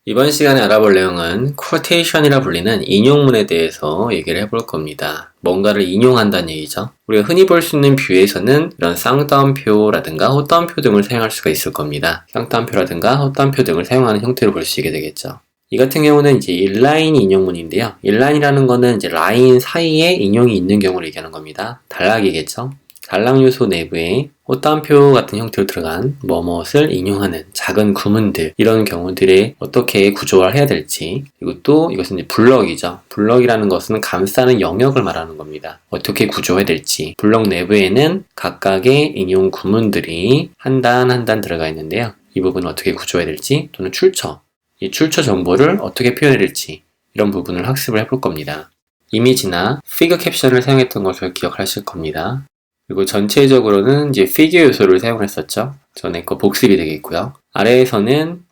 이번 시간에 알아볼 내용은 quotation이라 불리는 인용문에 대해서 얘기를 해볼 겁니다. 뭔가를 인용한다는 얘기죠. 우리가 흔히 볼 수 있는 뷰에서는 이런 쌍따옴표라든가 헛따옴표 등을 사용할 수가 있을 겁니다. 쌍따옴표라든가 헛따옴표 등을 사용하는 형태로 볼 수 있게 되겠죠. 이 같은 경우는 이제 인라인 인용문인데요. 인라인이라는 거는 이제 라인 사이에 인용이 있는 경우를 얘기하는 겁니다. 단락이겠죠. 단락 요소 내부에 헛따옴표 같은 형태로 들어간 뭐뭇을 인용하는 작은 구문들, 이런 경우들에 어떻게 구조화를 해야 될지, 그리고 또 이것은 이제 블럭이죠. 블럭이라는 것은 감싸는 영역을 말하는 겁니다. 어떻게 구조해야 될지, 블럭 내부에는 각각의 인용 구문들이 한 단 한 단 들어가 있는데요. 이 부분을 어떻게 구조해야 될지, 또는 출처, 이 출처 정보를 어떻게 표현해야 될지, 이런 부분을 학습을 해볼 겁니다. 이미지나 피겨 캡션을 사용했던 것을 기억하실 겁니다. 그리고 전체적으로는 이제 피겨 요소를 사용했었죠. 전에 거 복습이 되겠고요. 아래에서는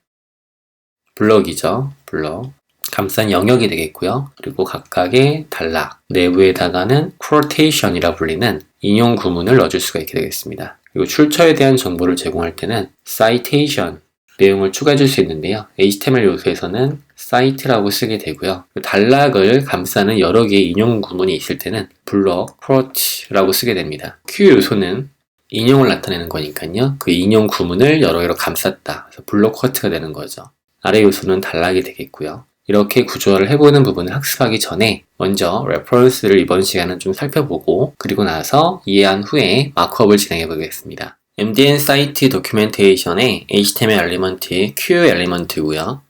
블럭이죠. 블럭. 감싼 영역이 되겠고요. 그리고 각각의 단락, 내부에다가는 quotation이라 불리는 인용 구문을 넣어줄 수가 있게 되겠습니다. 그리고 출처에 대한 정보를 제공할 때는 citation, 내용을 추가해 줄 수 있는데요. HTML 요소에서는 cite라고 쓰게 되고요. 단락을 감싸는 여러 개의 인용 구문이 있을 때는 블럭, quote라고 쓰게 됩니다. Q 요소는 인용을 나타내는 거니까요. 그 인용 구문을 여러 개로 감쌌다. 그래서 블럭 쿼트가 되는 거죠. 아래 요소는 단락이 되겠고요. 이렇게 구조화를 해보는 부분을 학습하기 전에 먼저 레퍼런스를 이번 시간은 좀 살펴보고, 그리고 나서 이해한 후에 마크업을 진행해 보겠습니다. MDN 사이트 도큐멘테이션의 HTML 엘리먼트의 Q 엘리먼트고요.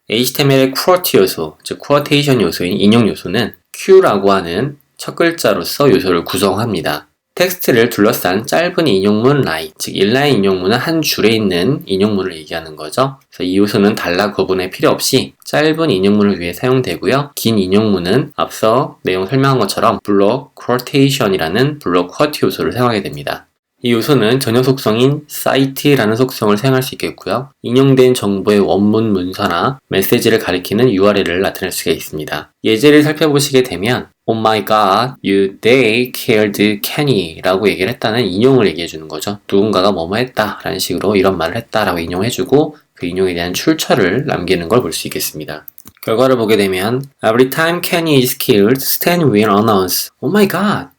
HTML의 quote 요소, 즉 quotation 요소인 인용 요소는 Q라고 하는 첫 글자로서 요소를 구성합니다. 텍스트를 둘러싼 짧은 인용문 라인, 즉 인라인 인용문은 한 줄에 있는 인용문을 얘기하는 거죠. 그래서 이 요소는 단락 구분에 필요 없이 짧은 인용문을 위해 사용되고요. 긴 인용문은 앞서 내용 설명한 것처럼 블록 quotation이라는 블록 quote 요소를 사용하게 됩니다. 이 요소는 전혀 속성인 cite라는 속성을 사용할 수 있겠고요. 인용된 정보의 원문 문서나 메시지를 가리키는 URL을 나타낼 수가 있습니다. 예제를 살펴보시게 되면 Oh my god, they killed Kenny 라고 얘기를 했다는 인용을 얘기해 주는 거죠. 누군가가 뭐뭐 했다 라는 식으로 이런 말을 했다 라고 인용해 주고, 그 인용에 대한 출처를 남기는 걸 볼 수 있겠습니다. 결과를 보게 되면 Every time Kenny is killed, Stan will announce Oh my god,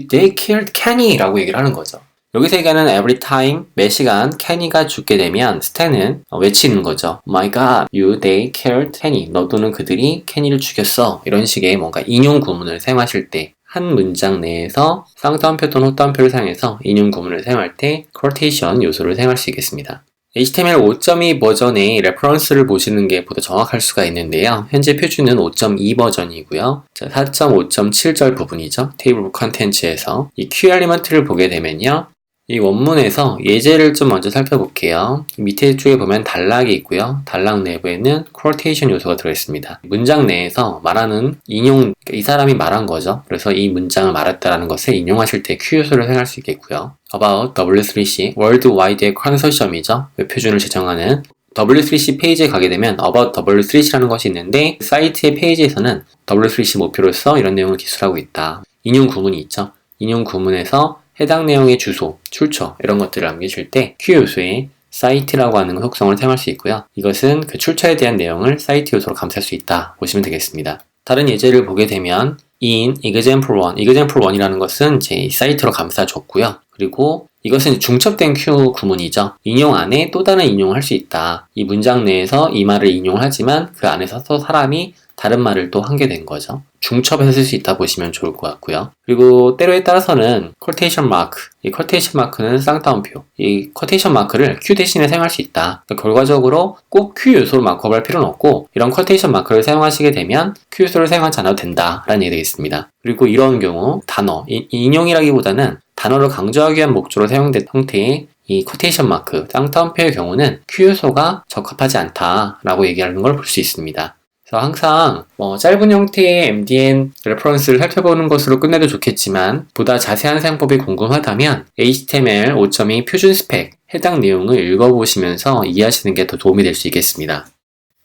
they killed Kenny 라고 얘기를 하는 거죠. 여기서 얘기하는 every time, 매 시간 케니가 죽게 되면 스탠은 외치는 거죠. Oh my god, they killed Kenny. 너도는 그들이 케니를 죽였어. 이런 식의 뭔가 인용 구문을 사용하실 때, 한 문장 내에서 쌍따옴표 또는 헛따옴표를 사용해서 인용 구문을 사용할 때 quotation 요소를 사용할 수 있겠습니다. HTML 5.2 버전의 레퍼런스를 보시는 게 보다 정확할 수가 있는데요. 현재 표준은 5.2 버전이고요. 4.5.7절 부분이죠. 테이블 오브 컨텐츠에서 이 Q 엘리먼트를 보게 되면요. 이 원문에서 예제를 좀 먼저 살펴볼게요. 밑에 쪽에 보면 단락이 있고요. 단락 내부에는 quotation 요소가 들어있습니다. 문장 내에서 말하는 인용, 이 사람이 말한 거죠. 그래서 이 문장을 말했다라는 것을 인용하실 때 Q 요소를 사용할 수 있겠고요. About W3C, Worldwide 컨소시엄이죠. 웹표준을 제정하는 W3C 페이지에 가게 되면 About W3C라는 것이 있는데, 사이트의 페이지에서는 W3C 목표로서 이런 내용을 기술하고 있다. 인용 구문이 있죠. 인용 구문에서 해당 내용의 주소, 출처 이런 것들을 남기실 때 Q 요소에 cite라고 하는 속성을 사용할 수 있고요. 이것은 그 출처에 대한 내용을 cite 요소로 감쌀 수 있다 보시면 되겠습니다. 다른 예제를 보게 되면 in example 1, example 1이라는 것은 제 cite로 감싸줬고요. 그리고 이것은 중첩된 Q 구문이죠. 인용 안에 또 다른 인용을 할 수 있다. 이 문장 내에서 이 말을 인용을 하지만 그 안에서 또 사람이 다른 말을 또 한 게 된 거죠. 중첩해서 쓸 수 있다 보시면 좋을 것 같고요. 그리고 때로에 따라서는 quotation mark, 이 quotation mark는 쌍따옴표, 이 quotation mark를 Q 대신에 사용할 수 있다. 그러니까 결과적으로 꼭 Q 요소로 마크업할 필요는 없고, 이런 quotation mark를 사용하시게 되면 Q 요소를 사용하지 않아도 된다라는 얘기 되겠습니다. 그리고 이런 경우 단어, 인용이라기보다는 단어를 강조하기 위한 목적으로 사용된 형태의 이 quotation mark, 쌍따옴표의 경우는 Q 요소가 적합하지 않다라고 얘기하는 걸 볼 수 있습니다. 그래서 항상 짧은 형태의 MDN 레퍼런스를 살펴보는 것으로 끝내도 좋겠지만, 보다 자세한 사용법이 궁금하다면 HTML 5.2 표준 스펙 해당 내용을 읽어보시면서 이해하시는 게 더 도움이 될 수 있겠습니다.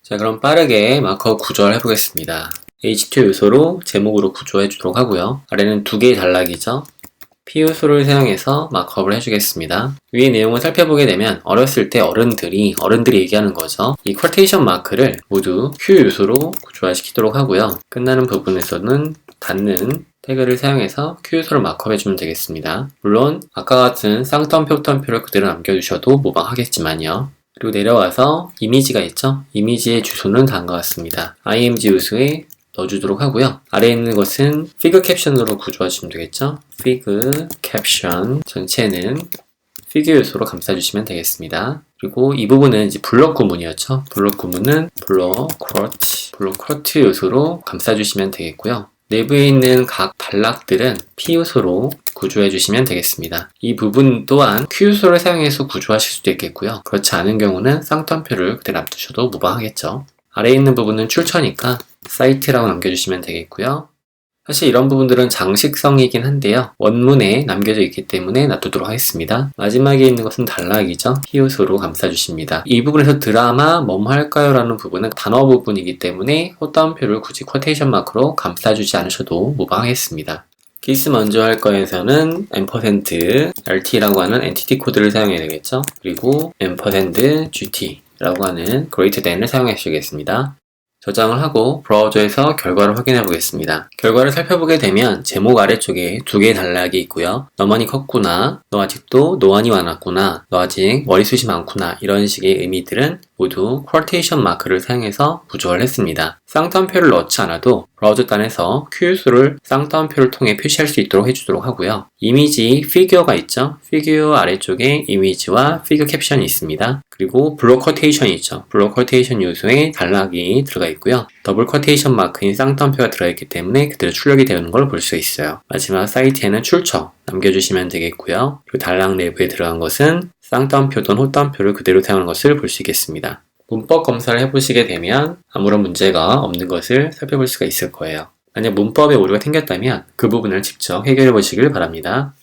자, 그럼 빠르게 마크업 구조를 해보겠습니다. H2 요소로 제목으로 구조해 주도록 하고요. 아래는 두 개의 단락이죠. P요소를 사용해서 마크업을 해주겠습니다. 위의 내용을 살펴보게 되면 어렸을 때 어른들이 얘기하는 거죠. 이 쿼테이션 마크를 모두 Q 요소로 구조화시키도록 하고요. 끝나는 부분에서는 닫는 태그를 사용해서 Q 요소를 마크업해주면 되겠습니다. 물론 아까 같은 쌍따옴표, 호따옴표를 그대로 남겨주셔도 무방하겠지만요. 그리고 내려와서 이미지가 있죠? 이미지의 주소는 다음과 같습니다. img 요소에 넣어주도록 하고요. 아래에 있는 것은 피그 캡션으로 구조하시면 되겠죠? 피그 캡션 전체는 피규어 요소로 감싸주시면 되겠습니다. 그리고 이 부분은 이제 블럭 구문이었죠? 블럭 구문은 블럭 쿼트 요소로 감싸주시면 되겠고요. 내부에 있는 각 단락들은 P 요소로 구조해 주시면 되겠습니다. 이 부분 또한 Q 요소를 사용해서 구조하실 수도 있겠고요. 그렇지 않은 경우는 쌍따옴표를 그대로 놔두셔도 무방하겠죠. 아래에 있는 부분은 출처니까 사이트라고 남겨주시면 되겠고요. 사실 이런 부분들은 장식성이긴 한데요. 원문에 남겨져 있기 때문에 놔두도록 하겠습니다. 마지막에 있는 것은 단락이죠. P요소로 감싸주십니다. 이 부분에서 드라마 뭐뭐 할까요? 라는 부분은 단어 부분이기 때문에 호따옴표를 굳이 쿼테이션 마크로 감싸주지 않으셔도 무방하겠습니다. 키스 먼저 할 거에서는 %RT라고 하는 엔티티 코드를 사용해야 되겠죠. 그리고 %GT 라고 하는 greater than을 사용해 주시겠습니다. 저장을 하고 브라우저에서 결과를 확인해 보겠습니다. 결과를 살펴보게 되면 제목 아래쪽에 두 개의 단락이 있고요. 너만이 컸구나, 너 아직도 노안이 많았구나, 너 아직 머리숱이 많구나 이런 식의 의미들은 모두 쿼테이션 마크를 사용해서 구조를 했습니다. 쌍따옴표를 넣지 않아도 브라우저 단에서 Q요소를 쌍따옴표를 통해 표시할 수 있도록 해주도록 하고요. 이미지 피규어가 있죠? 피규어 아래쪽에 이미지와 피규어 캡션이 있습니다. 그리고 블록 쿼테이션이 있죠? 블록 쿼테이션 요소에 단락이 들어가 있고요. 더블 쿼테이션 마크인 쌍따옴표가 들어있기 때문에 그대로 출력이 되는 걸 볼 수 있어요. 마지막 사이트에는 출처 남겨주시면 되겠고요. 그리고 단락 내부에 들어간 것은 쌍따옴표 또는 호따옴표를 그대로 사용하는 것을 볼 수 있겠습니다. 문법 검사를 해보시게 되면 아무런 문제가 없는 것을 살펴볼 수가 있을 거예요. 만약 문법에 오류가 생겼다면 그 부분을 직접 해결해 보시길 바랍니다.